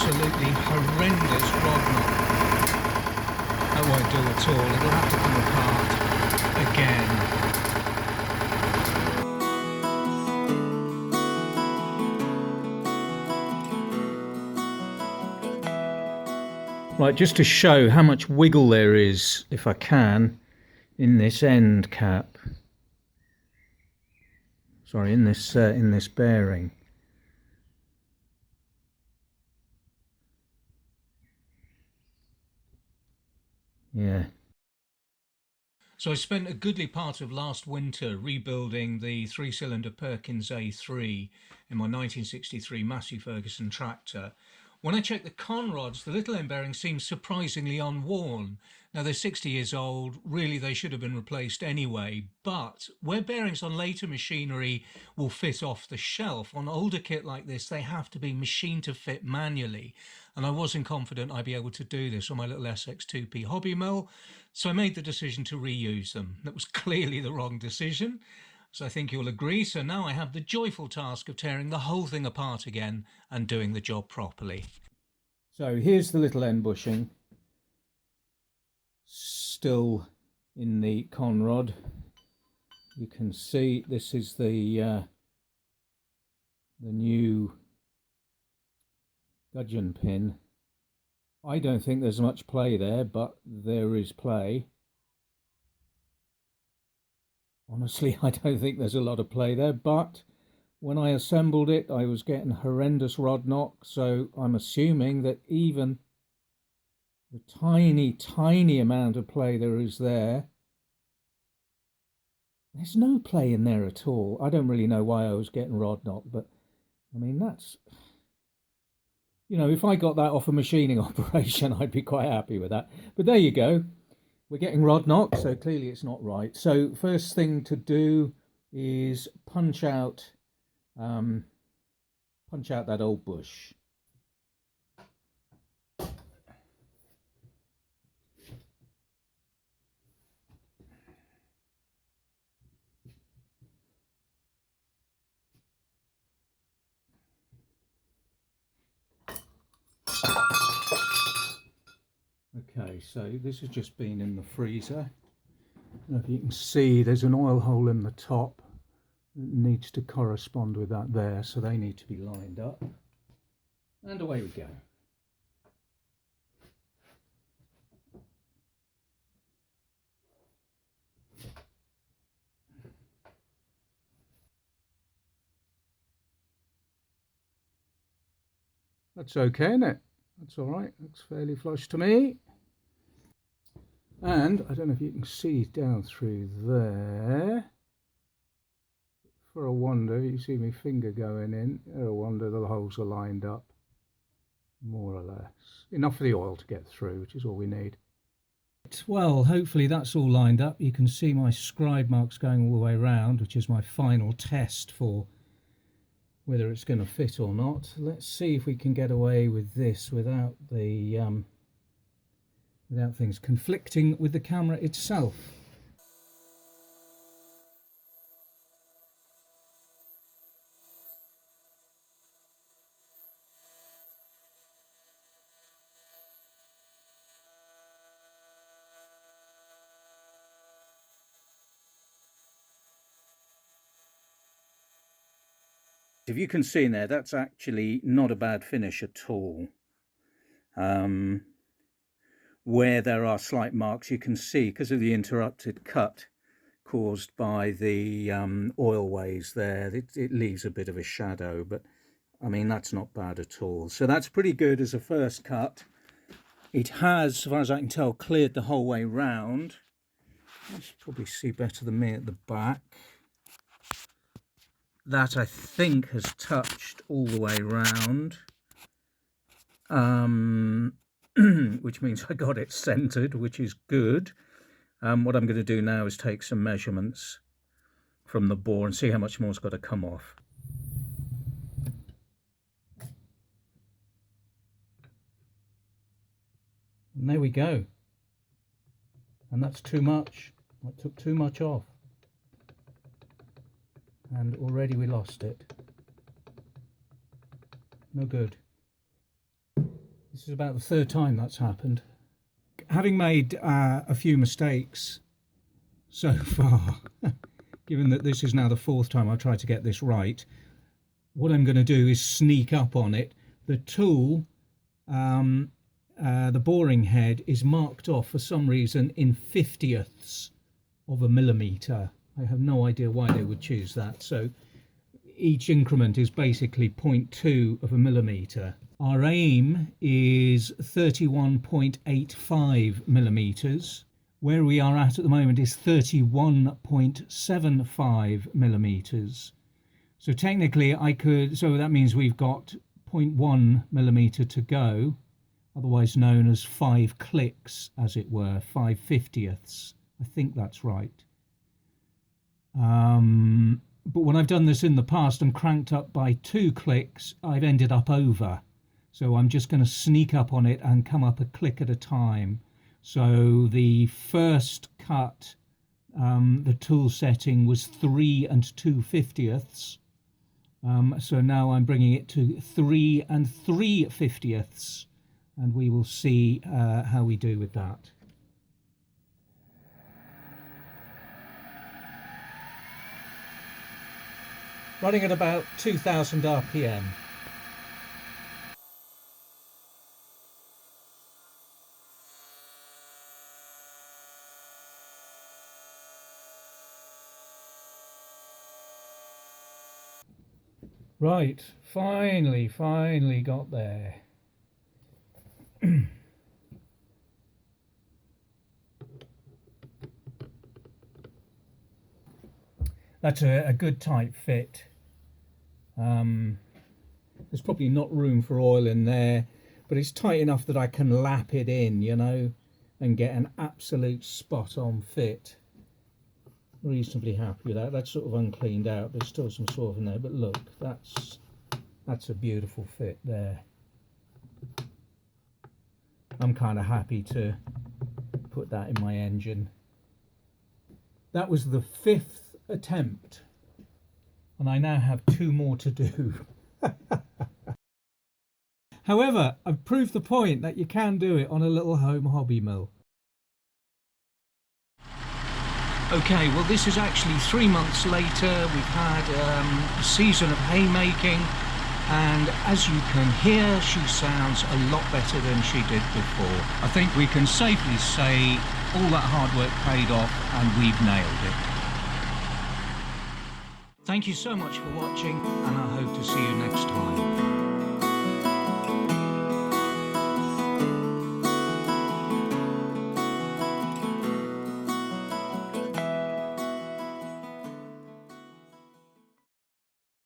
absolutely horrendous rod knot. That won't do at all. It'll have to come apart again. Right, just to show how much wiggle there is, if I can, in this end cap. Sorry, in this bearing. Yeah. So I spent a goodly part of last winter rebuilding the 3-cylinder Perkins A3 in my 1963 Massey Ferguson tractor. When I checked the CONRODs, the little end bearings seemed surprisingly unworn. Now they're 60 years old, really they should have been replaced anyway, but where bearings on later machinery will fit off the shelf, on older kit like this they have to be machined to fit manually, and I wasn't confident I'd be able to do this on my little SX2P hobby mill, so I made the decision to reuse them. That was clearly the wrong decision, so I think you'll agree. So now I have the joyful task of tearing the whole thing apart again and doing the job properly. So here's the little end bushing, still in the CONROD. You can see this is the new gudgeon pin. I don't think there's much play there, but there is play. Honestly, I don't think there's a lot of play there, but when I assembled it, I was getting horrendous rod knock, so I'm assuming that even the tiny amount of play there is there, there's no play in there at all. I don't really know why I was getting rod knock, but I mean, that's, you know, if I got that off a machining operation, I'd be quite happy with that. But there you go. We're getting rod knock, so clearly it's not right. So first thing to do is punch out that old bush. Okay, so this has just been in the freezer. Now, if you can see, there's an oil hole in the top that needs to correspond with that there, so they need to be lined up. And away we go. That's okay, isn't it? That's all right. Looks fairly flush to me. And I don't know if you can see down through there. For a wonder, you see my finger going in. For a wonder, the holes are lined up, more or less. Enough for the oil to get through, which is all we need. Well, hopefully that's all lined up. You can see my scribe marks going all the way around, which is my final test for whether it's going to fit or not. Let's see if we can get away with this without the without things conflicting with the camera itself. If you can see in there, that's actually not a bad finish at all. Where there are slight marks, you can see because of the interrupted cut caused by the oil ways there, it leaves a bit of a shadow, but I mean, that's not bad at all. So that's pretty good as a first cut. It has, as far as I can tell, cleared the whole way round. You should probably see better than me at the back. That I think has touched all the way round, which means I got it centered, which is good. What I'm going to do now is take some measurements from the bore and see how much more's got to come off. And there we go. And that's too much. I took too much off. And already we lost it. No good. This is about the third time that's happened. Having made a few mistakes so far, given that this is now the fourth time I try to get this right, what I'm going to do is sneak up on it. The tool, the boring head, is marked off for some reason in 50ths of a millimetre. I have no idea why they would choose that. So each increment is basically 0.2 of a millimetre. Our aim is 31.85 millimetres. Where we are at the moment is 31.75 millimetres. So technically I could, so that means we've got 0.1 millimetre to go, otherwise known as 5 clicks, as it were, 5/50ths. I think that's right. But when I've done this in the past and cranked up by 2 clicks, I've ended up over. So I'm just going to sneak up on it and come up a click at a time. So the first cut, the tool setting was 3 2/50ths. So now I'm bringing it to 3 3/50ths, and we will see how we do with that. Running at about 2000 RPM. Right, finally got there. That's a good tight fit. There's probably not room for oil in there, but it's tight enough that I can lap it in, you know, and get an absolute spot on fit. Reasonably happy with that. That's sort of uncleaned out. There's still some sort in there, but look, that's a beautiful fit there. I'm kind of happy to put that in my engine. That was the 5th attempt, and I now have 2 more to do. However, I've proved the point that you can do it on a little home hobby mill. Okay, well this is actually 3 months later. We've had a season of haymaking, and as you can hear, she sounds a lot better than she did before. I think we can safely say all that hard work paid off and we've nailed it. Thank you so much for watching, and I hope to see you